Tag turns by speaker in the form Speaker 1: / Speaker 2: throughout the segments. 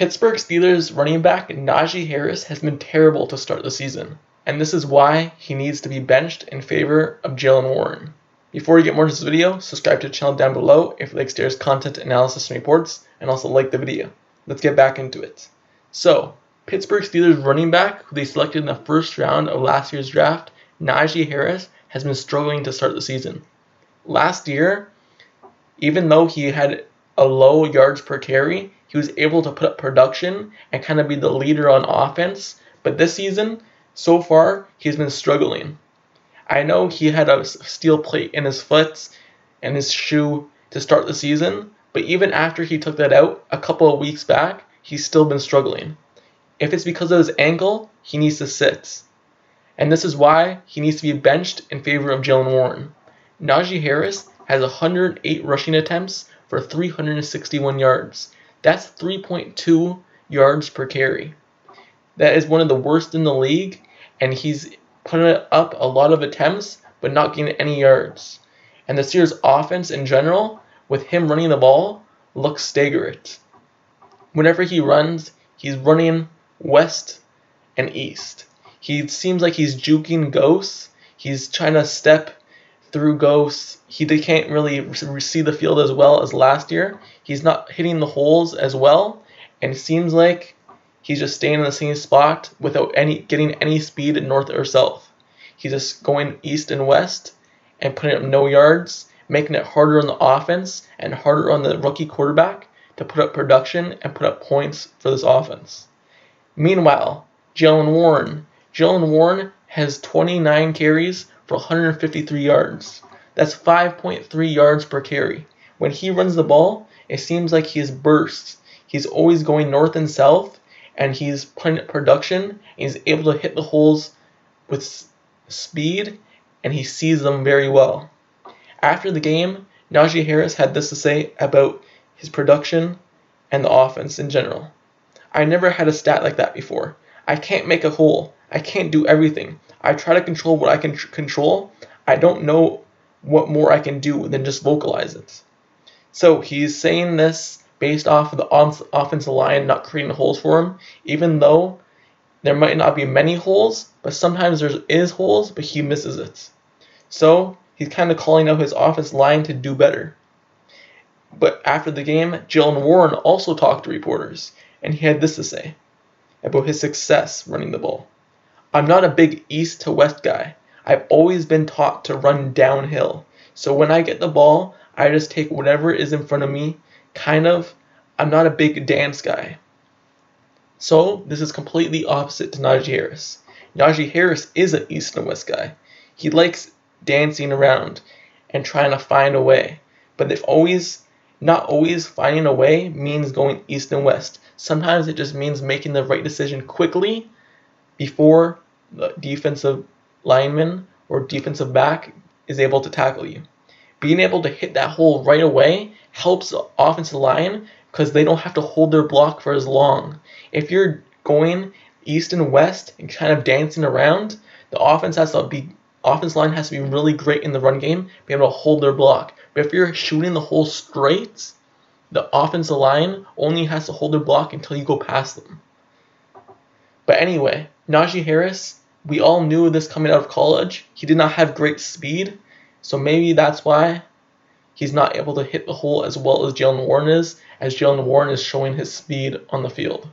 Speaker 1: Pittsburgh Steelers running back Najee Harris has been terrible to start the season, and this is why he needs to be benched in favor of Jaylen Warren. Before you get more to this video, subscribe to the channel down below if you like Steelers content, analysis, and reports, and also like the video. Let's get back into it. So, Pittsburgh Steelers running back, who they selected in the first round of last year's draft, Najee Harris, has been struggling to start the season. Last year, even though he had a low yards per carry, he was able to put up production and kind of be the leader on offense. But this season, so far, he's been struggling. I know he had a steel plate in his foot and his shoe to start the season, but even after he took that out a couple of weeks back, he's still been struggling. If it's because of his ankle, he needs to sit. And this is why he needs to be benched in favor of Jaylen Warren. Najee Harris has 108 rushing attempts for 361 yards. That's 3.2 yards per carry. That is one of the worst in the league, and he's putting up a lot of attempts but not getting any yards. And the Steelers' offense in general, with him running the ball, looks staggering. Whenever he runs, he's running west and east. He seems like he's juking ghosts. He's trying to step through ghosts. He can't really see the field as well as last year. He's not hitting the holes as well, and it seems like he's just staying in the same spot without getting any speed north or south. He's just going east and west and putting up no yards, making it harder on the offense and harder on the rookie quarterback to put up production and put up points for this offense. Meanwhile, Jaylen Warren has 29 carries for 153 yards. That's 5.3 yards per carry. When he runs the ball, it seems like he has bursts. He's always going north and south, and he's putting up production, and he's able to hit the holes with speed, and he sees them very well. After the game, Najee Harris had this to say about his production and the offense in general. I never had a stat like that before. I can't make a hole. I can't do everything. I try to control what I can control. I don't know what more I can do than just vocalize it. So he's saying this based off of the offensive line not creating holes for him, even though there might not be many holes, but sometimes there is holes, but he misses it. So he's kind of calling out his offensive line to do better. But after the game, Jaylen Warren also talked to reporters, and he had this to say about his success running the ball. I'm not a big east to west guy. I've always been taught to run downhill. So when I get the ball, I just take whatever is in front of me. I'm not a big dance guy. So this is completely opposite to Najee Harris. Najee Harris is an east and west guy. He likes dancing around and trying to find a way. But not always finding a way means going east and west. Sometimes it just means making the right decision quickly before the defensive lineman or defensive back is able to tackle you. Being able to hit that hole right away helps the offensive line because they don't have to hold their block for as long. If you're going east and west and kind of dancing around, the offense line has to be really great in the run game, be able to hold their block. But if you're shooting the hole straight, the offensive line only has to hold their block until you go past them. But anyway, Najee Harris, we all knew this coming out of college. He did not have great speed, so maybe that's why he's not able to hit the hole as well as Jaylen Warren is, as Jaylen Warren is showing his speed on the field.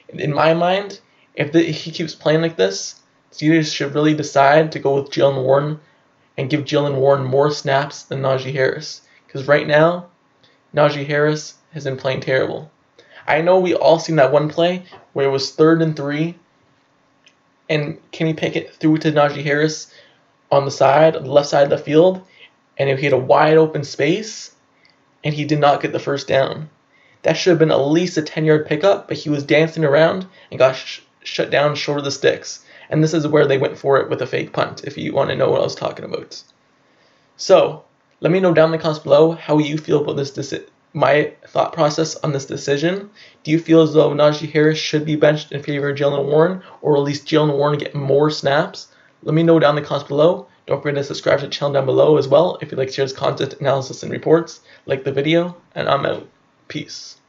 Speaker 1: In my mind, if he keeps playing like this, Steelers should really decide to go with Jaylen Warren and give Jaylen Warren more snaps than Najee Harris. Because right now, Najee Harris has been playing terrible. I know we all seen that one play where it was 3rd and 3, and Kenny Pickett threw it to Najee Harris on the left side of the field, and he had a wide open space, and he did not get the first down. That should have been at least a 10-yard pickup, but he was dancing around and got shut down short of the sticks. And this is where they went for it with a fake punt, if you want to know what I was talking about. So, let me know down in the comments below how you feel about this my thought process on this decision. Do you feel as though Najee Harris should be benched in favor of Jaylen Warren, or at least Jaylen Warren get more snaps? Let me know down in the comments below. Don't forget to subscribe to the channel down below as well if you like to share this content, analysis, and reports. Like the video, and I'm out. Peace.